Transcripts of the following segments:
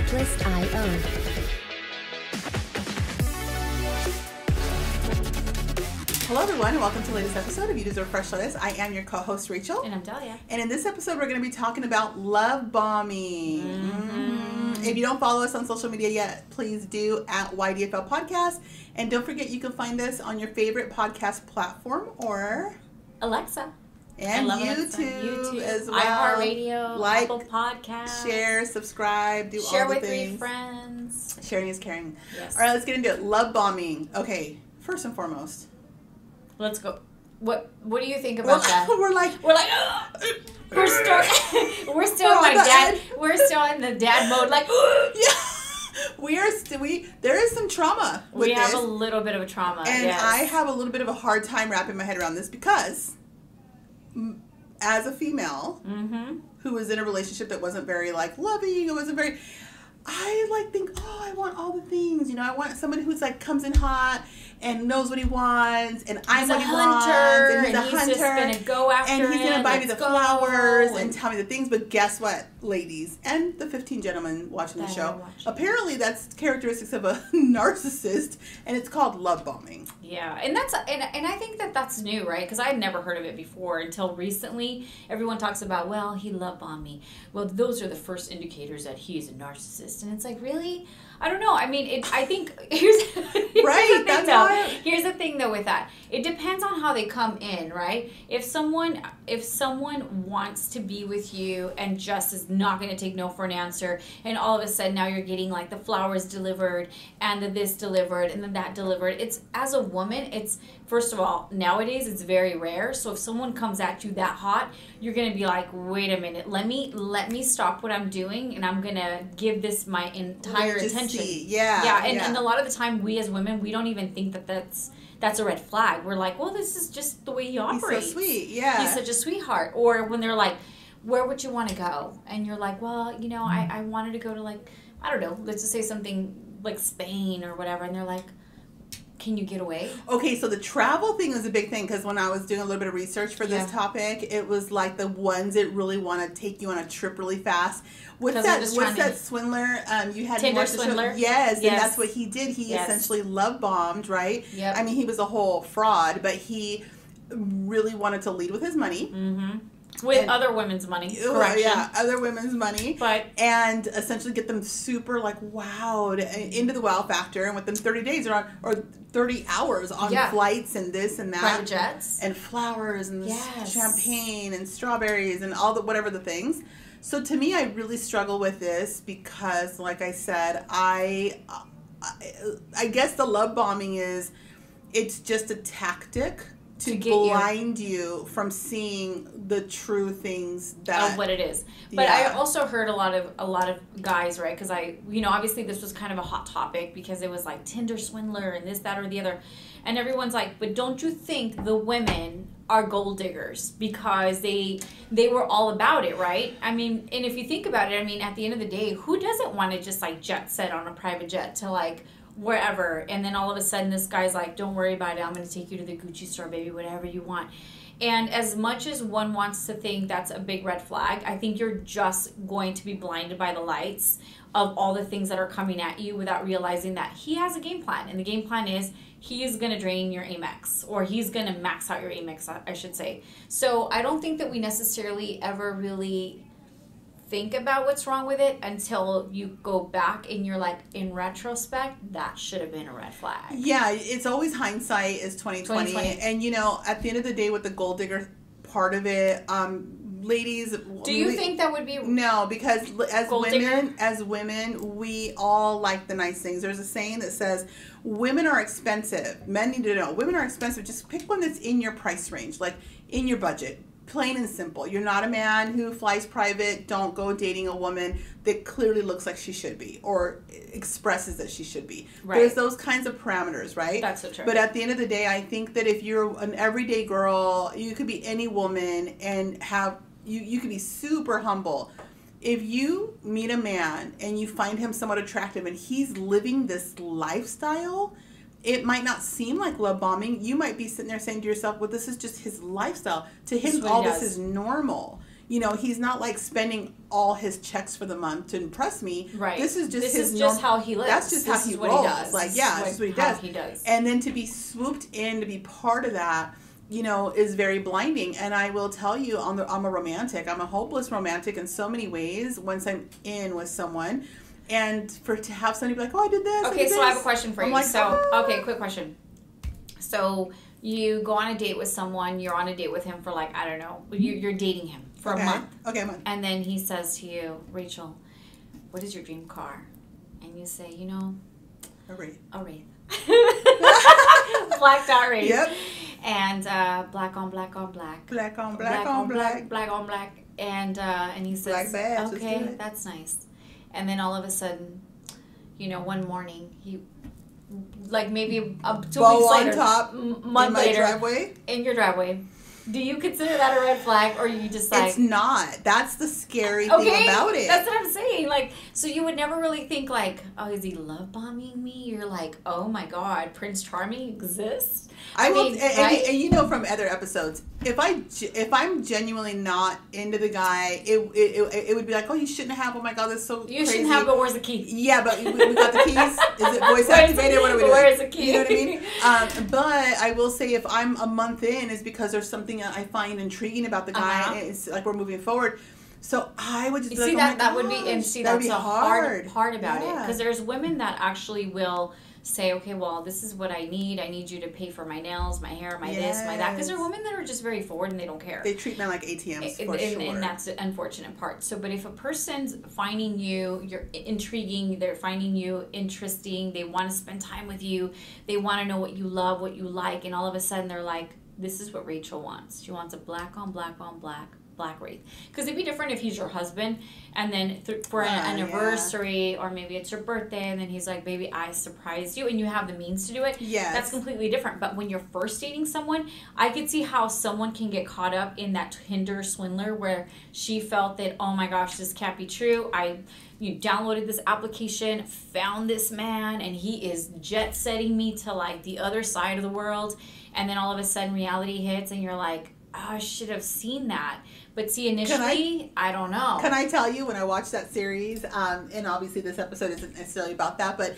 Cyclist.io. Hello everyone, and welcome to the latest episode of You Deserve Fresh Lettuce. I am your co-host Rachel. And I'm Dahlia. And in this episode we're going to be talking about love bombing. If you don't follow us on social media yet, please do at YDFL Podcast. And don't forget you can find us on your favorite podcast platform or Alexa. And YouTube as well. iHeartRadio, Apple Podcasts. Share, subscribe, do share all the with things. 3 friends. Sharing is caring. Yes. All right, let's get into it. Love bombing. Okay, first and foremost. Let's go. What do you think about that? We're like we're still in the dad mode. Like yeah. There is some trauma with we have this. a little bit of a trauma. And yes. I have a little bit of a hard time wrapping my head around this because as a female who was in a relationship that wasn't very like loving, it wasn't very, I like think, oh, I want all the things, you know, I want somebody who's like comes in hot and knows what he wants, and I'm what he wants, and he's a hunter, just gonna go after and he's gonna buy me the flowers and and tell me the things. But guess what, ladies, and the 15 gentlemen watching the show, apparently that's characteristics of a narcissist, and it's called love bombing. Yeah, and that's and I think that's new, right? Because I'd never heard of it before until recently. Everyone talks about, well, he love bombed me. Well, those are the first indicators that he's a narcissist, and it's like, really? I don't know. I mean, I think here's the thing though with that. It depends on how they come in, right? If someone wants to be with you and just is not going to take no for an answer, and all of a sudden now you're getting like the flowers delivered and the this delivered and then that delivered. It's, as a woman, it's, first of all, nowadays it's very rare. So if someone comes at you that hot, you're going to be like, wait a minute, let me stop what I'm doing, and I'm going to give this my entire attention. Yeah. And a lot of the time we as women, we don't even think that that's a red flag. We're like, well, this is just the way he operates. He's so sweet, yeah. He's such a sweetheart. Or when they're like, where would you want to go? And you're like, well, you know, I wanted to go to, like, I don't know, let's just say something like Spain or whatever. And they're like, can you get away? Okay, so the travel thing was a big thing because when I was doing a little bit of research for this topic, it was like the ones that really want to take you on a trip really fast. What's that swindler? You had Tinder swindler? Yes, and that's what he did. He essentially love bombed, right? Yep. I mean, he was a whole fraud, but he really wanted to lead with his money. Mm-hmm. With other women's money. Correction. Yeah, other women's money. But and essentially get them super like wowed into the wow factor, and within 30 days or 30 hours on flights and this and that. Private jets. And flowers and champagne and strawberries and all the whatever the things. So to me, I really struggle with this because, like I said, I guess the love bombing it's just a tactic to blind you from seeing the true things of what it is. But I also heard a lot of guys, right? Because obviously this was kind of a hot topic because it was like Tinder swindler and this, that, or the other, and everyone's like, but don't you think the women are gold diggers because they were all about it, right? I mean, and if you think about it, I mean, at the end of the day, who doesn't want to just like jet set on a private jet to like wherever, and then all of a sudden this guy's like, don't worry about it, I'm going to take you to the Gucci store, baby, whatever you want. And as much as one wants to think that's a big red flag, I think you're just going to be blinded by the lights of all the things that are coming at you without realizing that he has a game plan, and the game plan is he's going to drain your Amex, or he's going to max out your Amex, I should say. So I don't think that we necessarily ever really think about what's wrong with it until you go back and you're like, in retrospect, that should have been a red flag. Yeah, it's always hindsight is 2020. And at the end of the day with the gold digger part of it, ladies, do you think that would be no? Because as women, we all like the nice things. There's a saying that says women are expensive. Men need to know women are expensive. Just pick one that's in your price range, like in your budget. Plain and simple. You're not a man who flies private. Don't go dating a woman that clearly looks like she should be or expresses that she should be. Right. There's those kinds of parameters, right? That's so true. But at the end of the day, I think that if you're an everyday girl, you could be any woman and you could be super humble. If you meet a man and you find him somewhat attractive and he's living this lifestyle, it might not seem like love bombing. You might be sitting there saying to yourself, well, this is just his lifestyle. To him, all this is normal. he's not like spending all his checks for the month to impress me. Right. This is just how he lives. That's just how he rolls. Like, that's what he does. And then to be swooped in to be part of that, is very blinding. And I will tell you, I'm a romantic. I'm a hopeless romantic in so many ways once I'm in with someone. And to have somebody be like, oh, I did this. Okay, so I have a question for you. Like, okay, quick question. So you go on a date with someone, you're on a date with him for like, I don't know, you're dating him for a month. Okay, a month. And then he says to you, Rachel, what is your dream car? And you say, a Wraith. A Wraith. Blacked out Wraith. Yep. And black on black on black. Black on black on black. Black on black. And he says, black badge, okay, that's nice. And then all of a sudden, one morning, he, like maybe 2 weeks later, top, month later, driveway? In your driveway. Do you consider that a red flag, or you just like... It's not. That's the scary thing about it. That's what I'm saying. Like, so you would never really think like, oh, is he love bombing me? You're like, oh my God, Prince Charming exists? I mean, right? and from other episodes, if I'm genuinely not into the guy, it would be like, oh, you shouldn't have. Oh my God, that's so. You shouldn't have, but where's the key? Yeah, but we got the keys. Is it voice activated? What are we doing? Where's the key? You know what I mean? But I will say, if I'm a month in, is because there's something I find intriguing about the guy. And it's like we're moving forward. So I would just see like, that would be, and see that's a hard part about it, because there's women that actually will say, okay, well, this is what I need you to pay for my nails, my hair, my this, my that, because there are women that are just very forward and they don't care. They treat men like ATMs for sure. And that's the unfortunate part. So, but if a person's finding you're intriguing, they're finding you interesting, they want to spend time with you, they want to know what you love, what you like, and all of a sudden they're like, this is what Rachel wants. She wants a black on black on black Wraith. Because it'd be different if he's your husband, and then for an anniversary, or maybe it's your birthday, and then he's like, baby, I surprised you, and you have the means to do it. Yes. That's completely different. But when you're first dating someone, I could see how someone can get caught up in that Tinder swindler where she felt that, oh my gosh, this can't be true. You downloaded this application, found this man, and he is jet setting me to like the other side of the world, and then all of a sudden reality hits, and you're like, oh, I should have seen that. But see, initially, I don't know. Can I tell you, when I watched that series, and obviously this episode isn't necessarily about that, but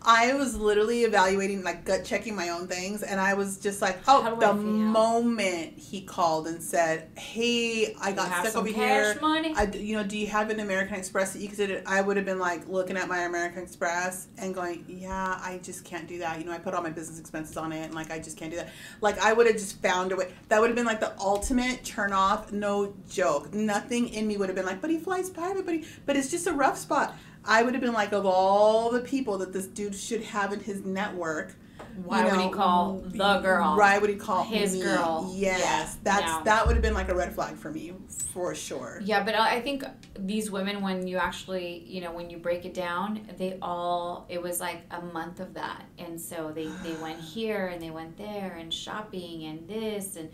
I was literally evaluating, like gut checking my own things, and I was just like, the moment he called and said, hey, I got stuck over here. Money? Do you have an American Express that you consider? I would have been like looking at my American Express and going, yeah, I just can't do that. I put all my business expenses on it, and like I just can't do that. Like I would have just found a way. That would have been like the ultimate turn off. No joke. Nothing in me would have been like, but he flies private, but it's just a rough spot. I would have been like, of all the people that this dude should have in his network, why would he call the girl? Why would he call his me? girl? Yes, that would have been like a red flag for me, for sure. Yeah, but I think these women, when you actually, when you break it down, it was like a month of that, and so they went here and they went there and shopping and this and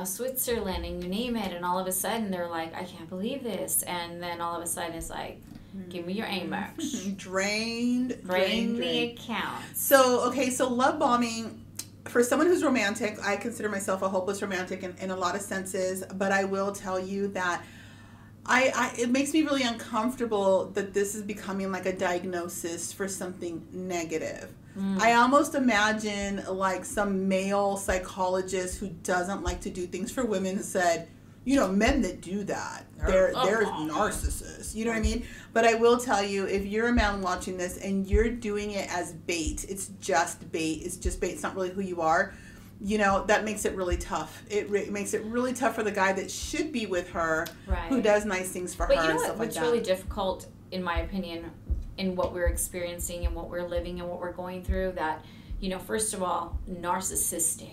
Switzerland and you name it, and all of a sudden they're like, I can't believe this, and then all of a sudden it's like, give me your Amex. Drain the account. So love bombing, for someone who's romantic, I consider myself a hopeless romantic in a lot of senses, but I will tell you that it makes me really uncomfortable that this is becoming like a diagnosis for something negative. I almost imagine like some male psychologist who doesn't like to do things for women said, men that do that, they're narcissists. You know what I mean? But I will tell you, if you're a man watching this and you're doing it as bait, it's just bait. It's not really who you are. That makes it really tough. It makes it really tough for the guy that should be with her, who does nice things for her and stuff like that. What's really difficult, in my opinion, in what we're experiencing and what we're living and what we're going through, that, first of all, narcissist,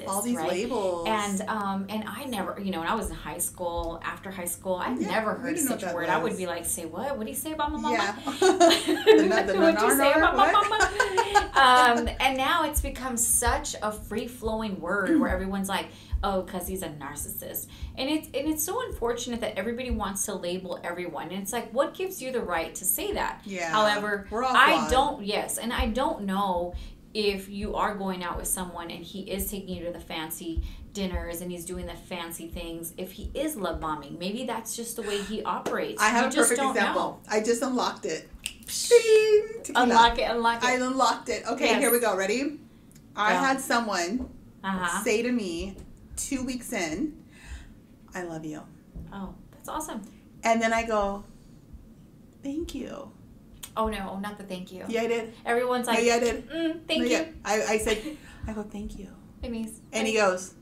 all these labels, and I never, when I was in high school, after high school, I never heard such a word. I would be like, say what? What do you say about my mama? Yeah. What'd you say about my mama? And now it's become such a free flowing word where everyone's like, oh, because he's a narcissist. And it's so unfortunate that everybody wants to label everyone. And it's like, what gives you the right to say that? Yeah. However, we're all I don't know if you are going out with someone and he is taking you to the fancy dinners and he's doing the fancy things, if he is love bombing, maybe that's just the way he operates. I have a perfect example. I just unlocked it. Bing, unlock it. I unlocked it. Okay, yes. Here we go. Ready? I had someone say to me 2 weeks in, I love you. Oh, that's awesome. And then I go, thank you. Oh, no, not the thank you. Yeah, I did. Everyone's like, yeah, I did. Thank you. I said, I go, thank you. It means. And he goes,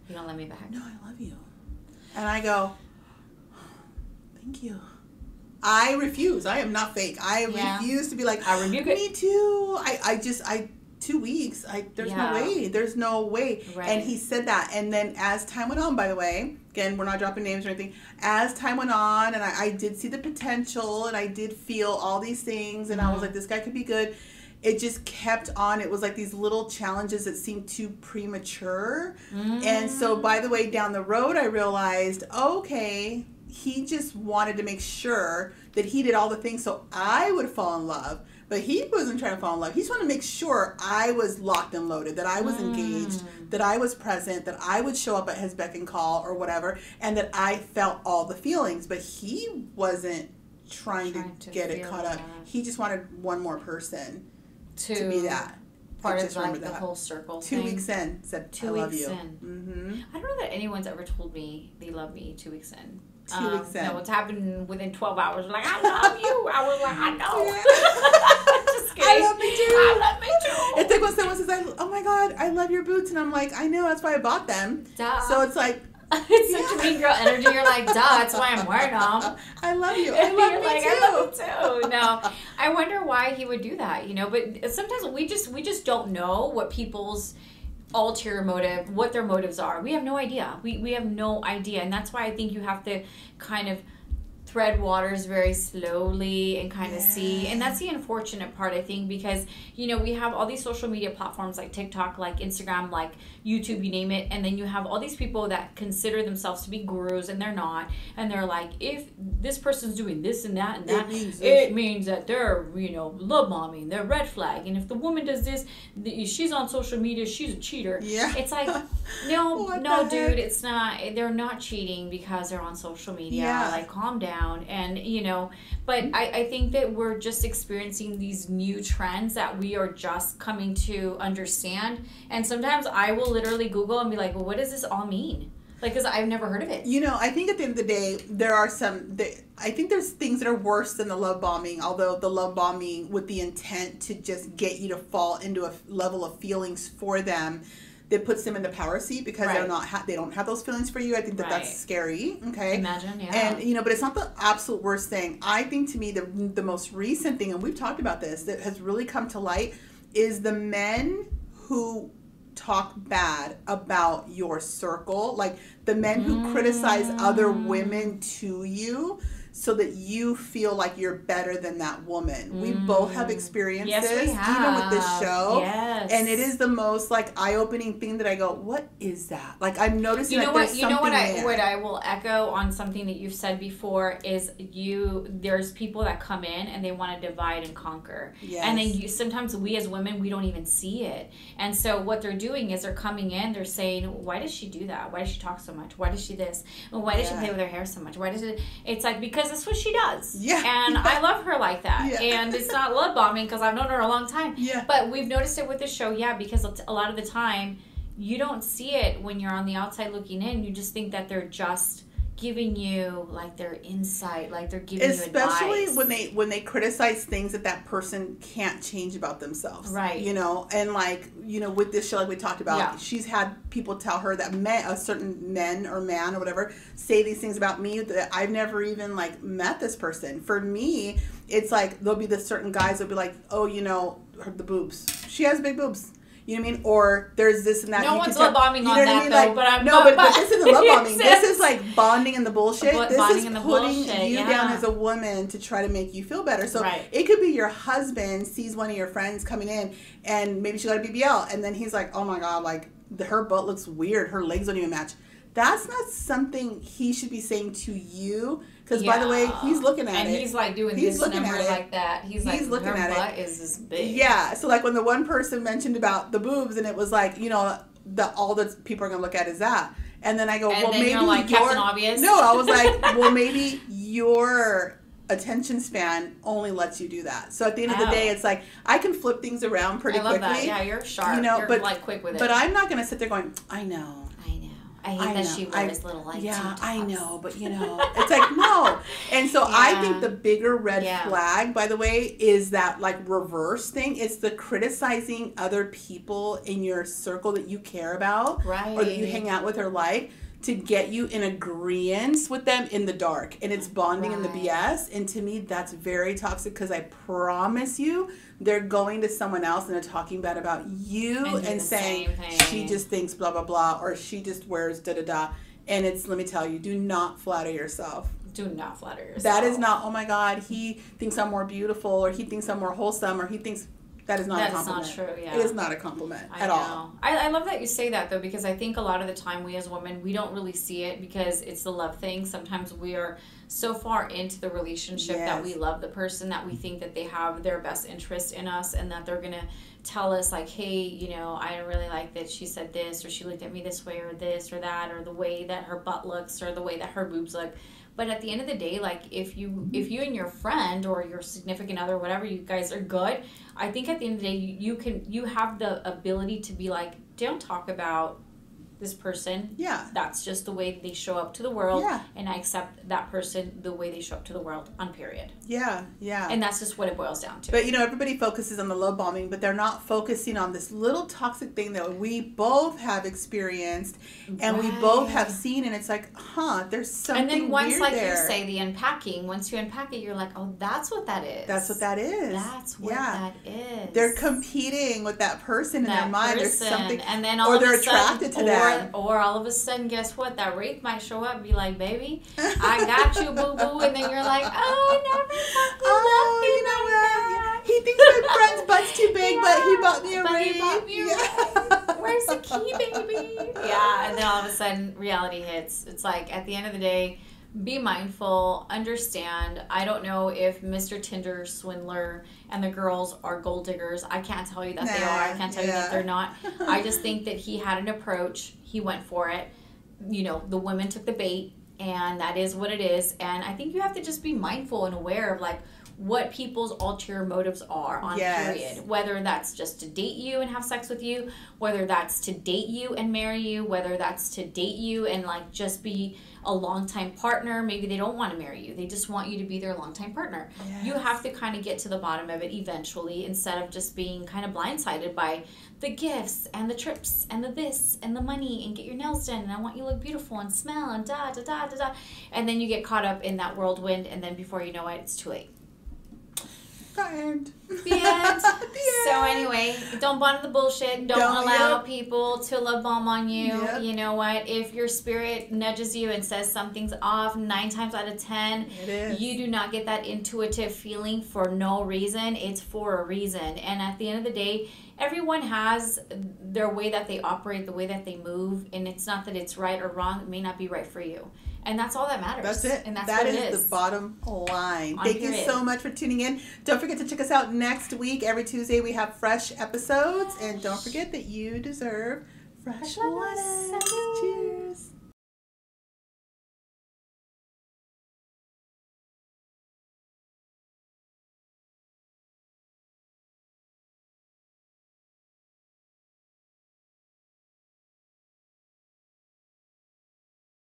you don't let me back. No, I love you. And I go, thank you. I refuse. I am not fake. I refuse to be like, I rebuke it. Me too. I 2 weeks. There's no way. There's no way. Right. And he said that. And then as time went on, by the way, again, we're not dropping names or anything. As time went on, and I did see the potential, and I did feel all these things, and I was like, this guy could be good. It just kept on. It was like these little challenges that seemed too premature. And so, by the way, down the road, I realized, okay, he just wanted to make sure that he did all the things so I would fall in love. But he wasn't trying to fall in love. He just wanted to make sure I was locked and loaded, that I was engaged, that I was present, that I would show up at his beck and call or whatever, and that I felt all the feelings. But he wasn't trying to get it caught up. He just wanted one more person to be that. Part of like the whole circle 2 weeks in, said, I love you. I don't know that anyone's ever told me they love me 2 weeks in. 2 weeks in. No, it's happened within 12 hours. Like, I love you. I was like, I know. Just kidding. I love me too. I love me too. It's like when someone says, oh my God, I love your boots. And I'm like, I know, that's why I bought them. Duh. So it's like, it's such a mean girl energy. You're like, duh, that's why I'm wearing them. I love you. I love you like, too. I love you too. No, I wonder why he would do that, you know. But sometimes we just don't know what people's ulterior motive, what their motives are. We have no idea. We have no idea, and that's why I think you have to kind of tread waters very slowly and kind of see. And that's the unfortunate part, I think, because, you know, we have all these social media platforms like TikTok, like Instagram, like YouTube, you name it, and then you have all these people that consider themselves to be gurus, and they're not, and they're like, if this person's doing this and that and that, it means that they're, you know, love bombing, they're red flag, and if the woman does this, she's on social media, she's a cheater. Yeah. It's like, no, dude, it's not. They're not cheating because they're on social media. Yeah. Like, calm down. And, you know, but I think that we're just experiencing these new trends that we are just coming to understand. And sometimes I will literally Google and be like, well, what does this all mean? Like, because I've never heard of it. You know, I think at the end of the day, there are I think there's things that are worse than the love bombing, although the love bombing with the intent to just get you to fall into a level of feelings for them that puts them in the power seat because they don't have those feelings for you. I think that's scary. Okay. Imagine, yeah. And, you know, but it's not the absolute worst thing. I think to me the most recent thing, and we've talked about this, that has really come to light is the men who talk bad about your circle. Like the men who criticize other women to you so that you feel like you're better than that woman. We both have experienced this, even with this show. Yes. And it is the most like eye-opening thing that I go, what is that? Like I'm noticing there's something there. What I will echo on something that you've said before is there's people that come in and they want to divide and conquer. Yes. And then sometimes we as women, we don't even see it. And so what they're doing is they're coming in, they're saying, why does she do that? Why does she talk so much? Why does she this? Well, why does she play with her hair so much? Why does it? It's like, because that's what she does. Yeah. And I love her like that. Yeah. And it's not love bombing because I've known her a long time. Yeah. But we've noticed it with this show, because a lot of the time you don't see it when you're on the outside looking in. You just think that they're just giving you like their insight, like they're giving you advice. Especially when they criticize things that person can't change about themselves. Right. You know, and like, you know, with this show, like we talked about, she's had people tell her that a certain man or whatever say these things about me that I've never even like met this person. For me, it's like there'll be this certain guys that'll be like, oh, you know, the boobs. She has big boobs. You know what I mean? Or there's this and that. No one's love bombing on that, though. Like, but this isn't love bombing. This is like bonding in the bullshit. This is putting you down as a woman to try to make you feel better. So it could be your husband sees one of your friends coming in and maybe she got a BBL and then he's like, oh my God, like her butt looks weird. Her legs don't even match. that's not something he should be saying to you. Because, by the way, he's looking at it. And he's, like, doing this number like that. He's like, looking at it. Her butt is this big. Yeah. So, like, when the one person mentioned about the boobs, and it was like, you know, all that people are going to look at is that. And then I go, and well, then maybe you're like, Captain Obvious. No, I was like, well, maybe your attention span only lets you do that. So at the end of the day, it's like, I can flip things around pretty quickly. That. Yeah, you're sharp. You know, you're like quick with it. But I'm not going to sit there going, I know. I hate that she wears little like yeah, I know, but you know, it's like, no. And so I think the bigger red flag, by the way, is that like reverse thing. It's the criticizing other people in your circle that you care about, right, or that you hang out with or like, to get you in agreement with them in the dark. And it's bonding in the BS. And to me, that's very toxic, because I promise you, they're going to someone else and they're talking bad about you and saying, she just thinks blah, blah, blah, or she just wears da-da-da. And it's, let me tell you, do not flatter yourself. Do not flatter yourself. That is not, oh my God, he thinks I'm more beautiful, or he thinks I'm more wholesome, or he thinks... That is not a compliment. That's not true, yeah. It is not a compliment at all. I love that you say that, though, because I think a lot of the time we as women, we don't really see it because it's the love thing. Sometimes we are so far into the relationship that we love the person, that we think that they have their best interest in us, and that they're going to tell us, like, hey, you know, I don't really like that she said this, or she looked at me this way, or this or that, or the way that her butt looks, or the way that her boobs look. But at the end of the day, like, if you and your friend or your significant other, whatever, you guys are good, I think at the end of the day, you have the ability to be like, don't talk about this person. Yeah. That's just the way they show up to the world. Yeah. And I accept that person the way they show up to the world, on period. Yeah, yeah. And that's just what it boils down to. But, you know, everybody focuses on the love bombing, but they're not focusing on this little toxic thing that we both have experienced and we both have seen. And it's like, there's something weird. And then once, like you say, the unpacking, once you unpack it, you're like, oh, that's what that is. That's what that is. That's what that is. They're competing with that person in their mind. There's something, and then all or they're attracted to them. Or all of a sudden, guess what? That wraith might show up and be like, baby, I got you, boo-boo. And then you're like, oh, I never thought you know what? He thinks my friend's butt's too big, but he bought me a wreath. Where's the key, baby? Yeah, and then all of a sudden, reality hits. It's like, at the end of the day, be mindful, understand. I don't know if Mr. Tinder swindler and the girls are gold diggers. I can't tell you that they are. I can't tell you that they're not. I just think that he had an approach. He went for it. You know, the women took the bait, and that is what it is. And I think you have to just be mindful and aware of, like, what people's ulterior motives are on period. Whether that's just to date you and have sex with you, whether that's to date you and marry you, whether that's to date you and, like, just be a longtime partner. Maybe they don't want to marry you. They just want you to be their longtime partner. You have to kind of get to the bottom of it eventually, instead of just being kind of blindsided by the gifts and the trips and the this and the money and get your nails done and I want you to look beautiful and smell and da da da da da. And then you get caught up in that whirlwind, and then before you know it, it's too late. The end. The end. So anyway, don't bond the bullshit. Don't allow people to love bomb on you. You know what? If your spirit nudges you and says something's off, 9 times out of 10, you do not get that intuitive feeling for no reason. It's for a reason. And at the end of the day, everyone has their way that they operate, the way that they move, and it's not that it's right or wrong. It may not be right for you. And that's all that matters. That's it. And that is the bottom line. Thank you so much for tuning in. Don't forget to check us out next week. Every Tuesday we have fresh episodes. And don't forget that you deserve fresh lettuce.